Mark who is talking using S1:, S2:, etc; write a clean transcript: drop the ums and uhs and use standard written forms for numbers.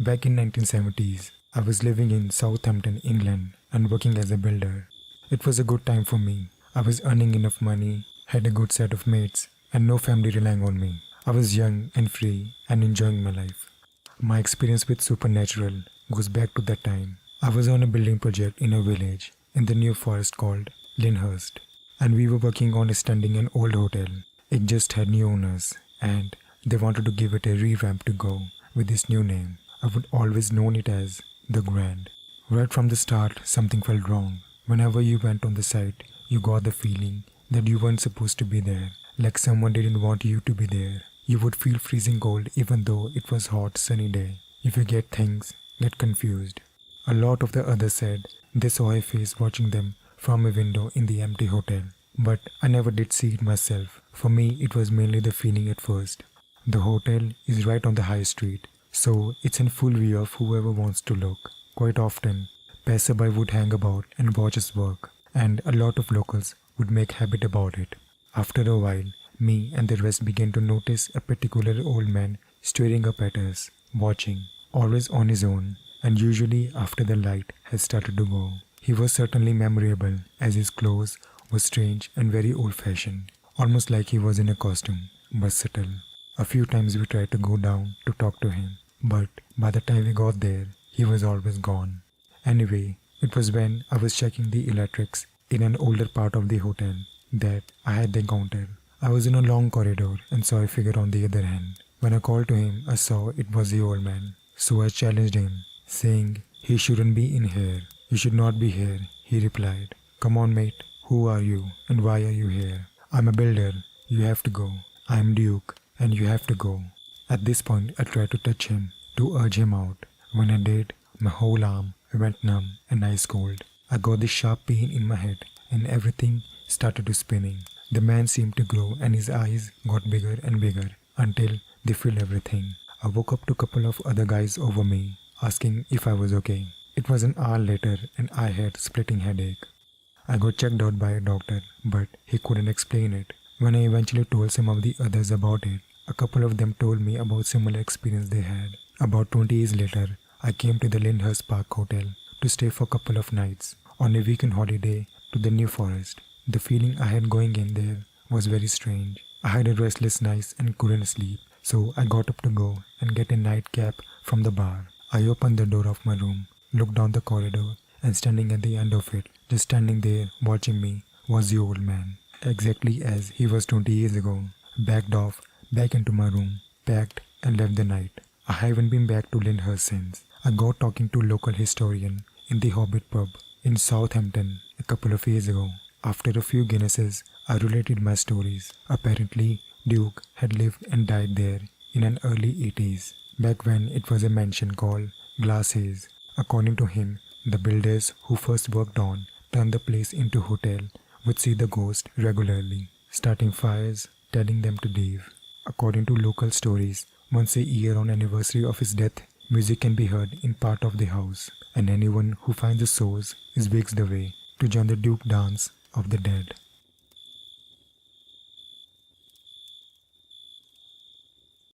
S1: Back in 1970s, I was living in Southampton, England and working as a builder. It was a good time for me. I was earning enough money, had a good set of mates and no family relying on me. I was young and free and enjoying my life. My experience with supernatural goes back to that time. I was on a building project in a village in the New Forest called Lyndhurst, and we were working on extending an old hotel. It just had new owners and they wanted to give it a revamp to go with this new name. I would always known it as The Grand. Right from the start, something felt wrong. Whenever you went on the site, you got the feeling that you weren't supposed to be there, like someone didn't want you to be there. You would feel freezing cold even though it was hot, sunny day. If you get confused. A lot of the others said they saw a face watching them from a window in the empty hotel. But I never did see it myself. For me, it was mainly the feeling at first. The hotel is right on the high street, so it's in full view of whoever wants to look. Quite often, passerby would hang about and watch us work, and a lot of locals would make habit about it. After a while, me and the rest began to notice a particular old man staring up at us, watching, always on his own, and usually after the light has started to go. He was certainly memorable, as his clothes were strange and very old-fashioned, almost like he was in a costume, but subtle. A few times we tried to go down to talk to him, but by the time we got there, he was always gone. Anyway, it was when I was checking the electrics in an older part of the hotel that I had the encounter. I was in a long corridor and saw a figure on the other hand. When I called to him, I saw it was the old man. So I challenged him, saying he shouldn't be in here. You should not be here, he replied. Come on, mate. Who are you and why are you here? I'm a builder. You have to go. I'm Duke and you have to go. At this point, I tried to touch him to urge him out. When I did, my whole arm went numb and ice cold. I got this sharp pain in my head and everything started to spinning. The man seemed to grow and his eyes got bigger and bigger until they filled everything. I woke up to a couple of other guys over me, asking if I was okay. It was an hour later and I had splitting headache. I got checked out by a doctor, but he couldn't explain it. When I eventually told some of the others about it, a couple of them told me about similar experience they had. About 20 years later, I came to the Lyndhurst Park Hotel to stay for a couple of nights on a weekend holiday to the New Forest. The feeling I had going in there was very strange. I had a restless night and couldn't sleep, so I got up to go and get a nightcap from the bar. I opened the door of my room, looked down the corridor, and standing at the end of it, just standing there watching me, was the old man. Exactly as he was 20 years ago. Backed off, back into my room, packed and left the night. I haven't been back to Lyndhurst since. I got talking to a local historian in the Hobbit pub in Southampton a couple of years ago. After a few Guinnesses, I related my stories. Apparently, Duke had lived and died there in an early 80s, back when it was a mansion called Glass Haze. According to him, the builders who first worked on turned the place into a hotel would see the ghost regularly, starting fires, telling them to leave. According to local stories, once a year on anniversary of his death, music can be heard in part of the house, and anyone who finds the source is wakes the way to join the Duke dance of the dead.